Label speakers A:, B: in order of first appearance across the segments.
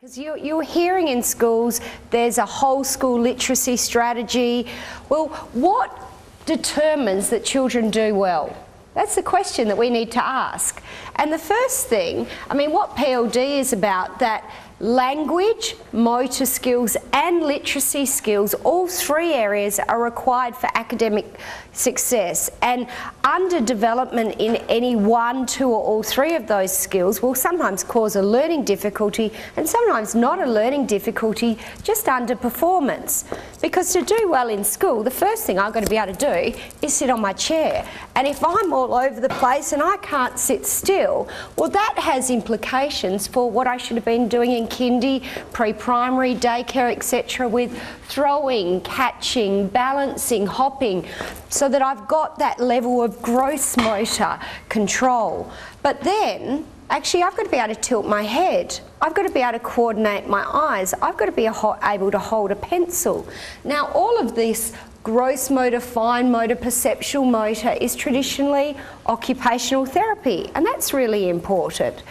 A: Because you're hearing in schools there's a whole school literacy strategy. Well, what determines that children do well? That's the question that we need to ask. And the first thing, I mean, what PLD is about, that language, motor skills and literacy skills, all three areas are required for academic success, and underdevelopment in any one, two or all three of those skills will sometimes cause a learning difficulty and sometimes not a learning difficulty, just underperformance. Because to do well in school, the first thing I've got to be able to do is sit on my chair. And if I'm all over the place and I can't sit still, well, that has implications for what I should have been doing in kindy, pre-primary, daycare, etc., with throwing, catching, balancing, hopping, so that I've got that level of gross motor control. But then, actually, I've got to be able to tilt my head. I've got to be able to coordinate my eyes. I've got to be able to hold a pencil. Now, all of this gross motor, fine motor, perceptual motor is traditionally occupational therapy, and that's really important.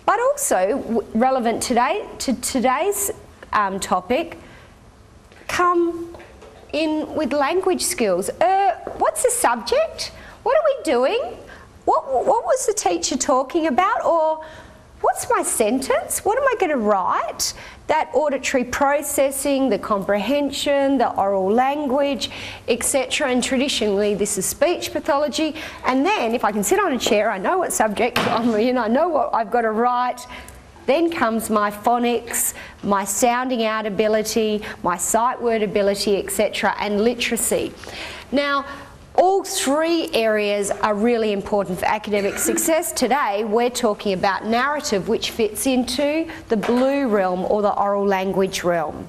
A: But also, relevant today to today's topic, come in with language skills. What's the subject? What are we doing? What was the teacher talking about? Or what's my sentence? What am I going to write? That auditory processing, the comprehension, the oral language, etc. And traditionally this is speech pathology. And then if I can sit on a chair, I know what subject I'm in, I know what I've got to write. Then comes my phonics, my sounding out ability, my sight word ability, etc., and literacy. Now, all three areas are really important for academic success. Today, we're talking about narrative, which fits into the blue realm or the oral language realm.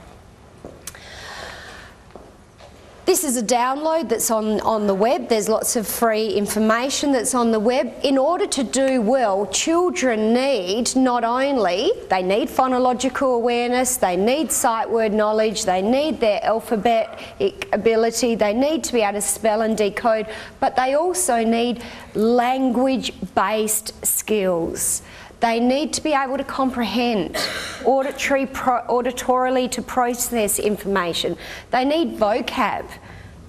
A: This is a download that's on the web. There's lots of free information that's on the web. In order to do well, children need not only, they need phonological awareness, they need sight word knowledge, they need their alphabetic ability, they need to be able to spell and decode, but they also need language-based skills. They need to be able to comprehend, auditorily to process information. They need vocab.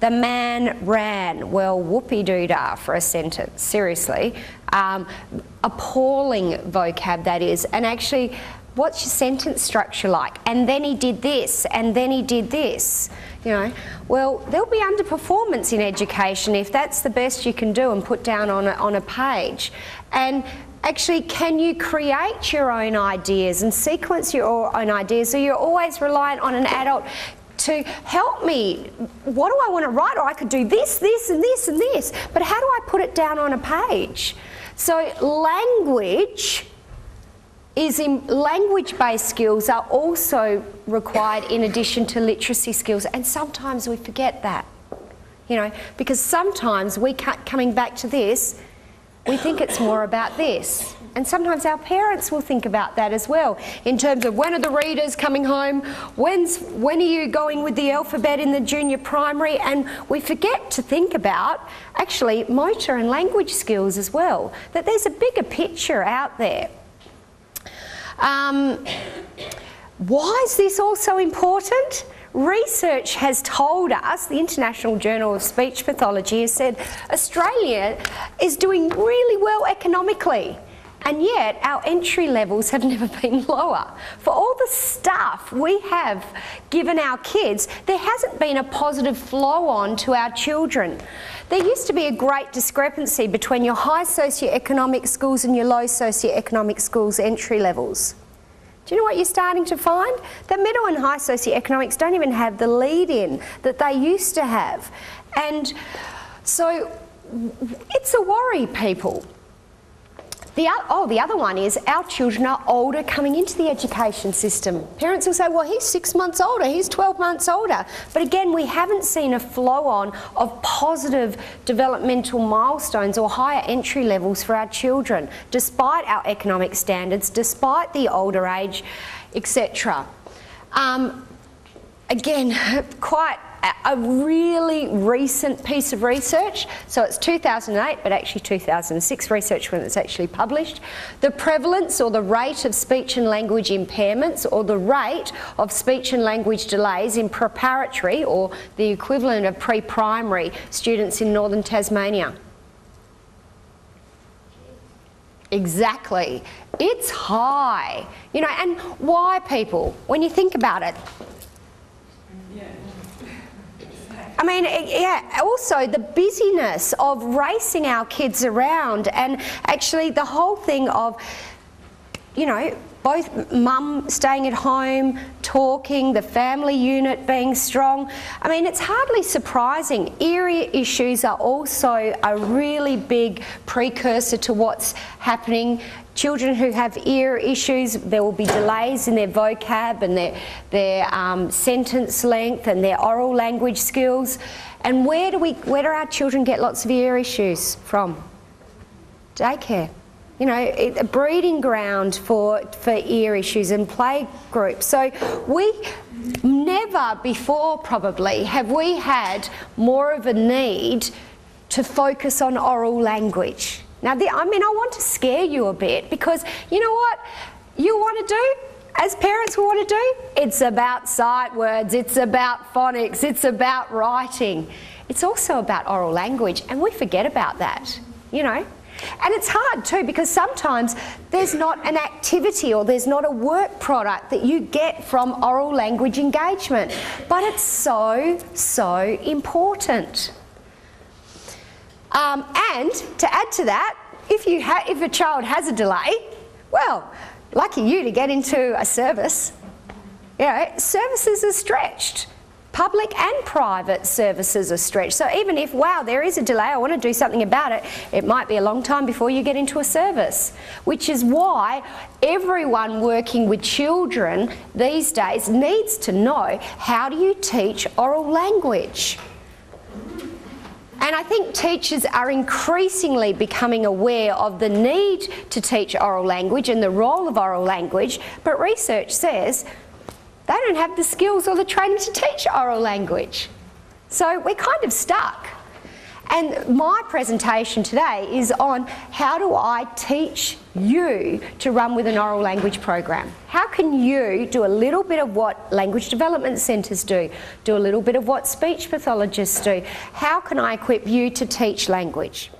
A: The man ran. Well, whoopie-doo-dah for a sentence, seriously. Appalling vocab, that is. And actually, what's your sentence structure like? And then he did this, and then he did this. You know, well, there'll be underperformance in education if that's the best you can do and put down on a page. And actually, can you create your own ideas and sequence your own ideas, so you're always reliant on an adult to help me? What do I want to write? Or I could do this, this, and this, and this. But how do I put it down on a page? So language-based skills are also required in addition to literacy skills. And sometimes we forget that, you know, because sometimes coming back to this, we think it's more about this. And sometimes our parents will think about that as well, in terms of when are the readers coming home, when are you going with the alphabet in the junior primary, and we forget to think about actually motor and language skills as well, that there's a bigger picture out there. Why is this all so important? Research has told us, the International Journal of Speech Pathology has said, Australia is doing really well economically, and yet our entry levels have never been lower. For all the stuff we have given our kids, there hasn't been a positive flow on to our children. There used to be a great discrepancy between your high socioeconomic schools and your low socioeconomic schools entry levels. Do you know what you're starting to find? The middle and high socioeconomics don't even have the lead-in that they used to have. And so it's a worry, people. The other one is our children are older coming into the education system. Parents will say, well, he's 6 months older, he's 12 months older. But again, we haven't seen a flow-on of positive developmental milestones or higher entry levels for our children, despite our economic standards, despite the older age, etc. Again, quite a really recent piece of research. So it's 2008, but actually 2006 research when it's actually published. The prevalence or the rate of speech and language impairments, or the rate of speech and language delays in preparatory, or the equivalent of pre-primary students in northern Tasmania. Exactly. It's high. You know, and why, people? When you think about it. I mean, yeah, also the busyness of racing our kids around, and actually the whole thing of, you know, both mum staying at home, talking, the family unit being strong. I mean, it's hardly surprising. Ear issues are also a really big precursor to what's happening. Children who have ear issues, there will be delays in their vocab and their sentence length and their oral language skills. And where do our children get lots of ear issues from? Daycare. You know, a breeding ground for ear issues and play groups. So we never before probably have we had more of a need to focus on oral language. Now, I mean, I want to scare you a bit, because you know what you want to do? As parents, we want to do? It's about sight words, it's about phonics, it's about writing. It's also about oral language, and we forget about that, you know. And it's hard too, because sometimes there's not an activity or there's not a work product that you get from oral language engagement. But it's so, so important. And to add to that, if a child has a delay, well, lucky you to get into a service. You know, services are stretched. Public and private services are stretched. So even if, wow, there is a delay, I want to do something about it, it might be a long time before you get into a service. Which is why everyone working with children these days needs to know, how do you teach oral language? And I think teachers are increasingly becoming aware of the need to teach oral language and the role of oral language, but research says they don't have the skills or the training to teach oral language. So we're kind of stuck. And my presentation today is on how do I teach you to run with an oral language program? How can you do a little bit of what language development centres do a little bit of what speech pathologists do? How can I equip you to teach language?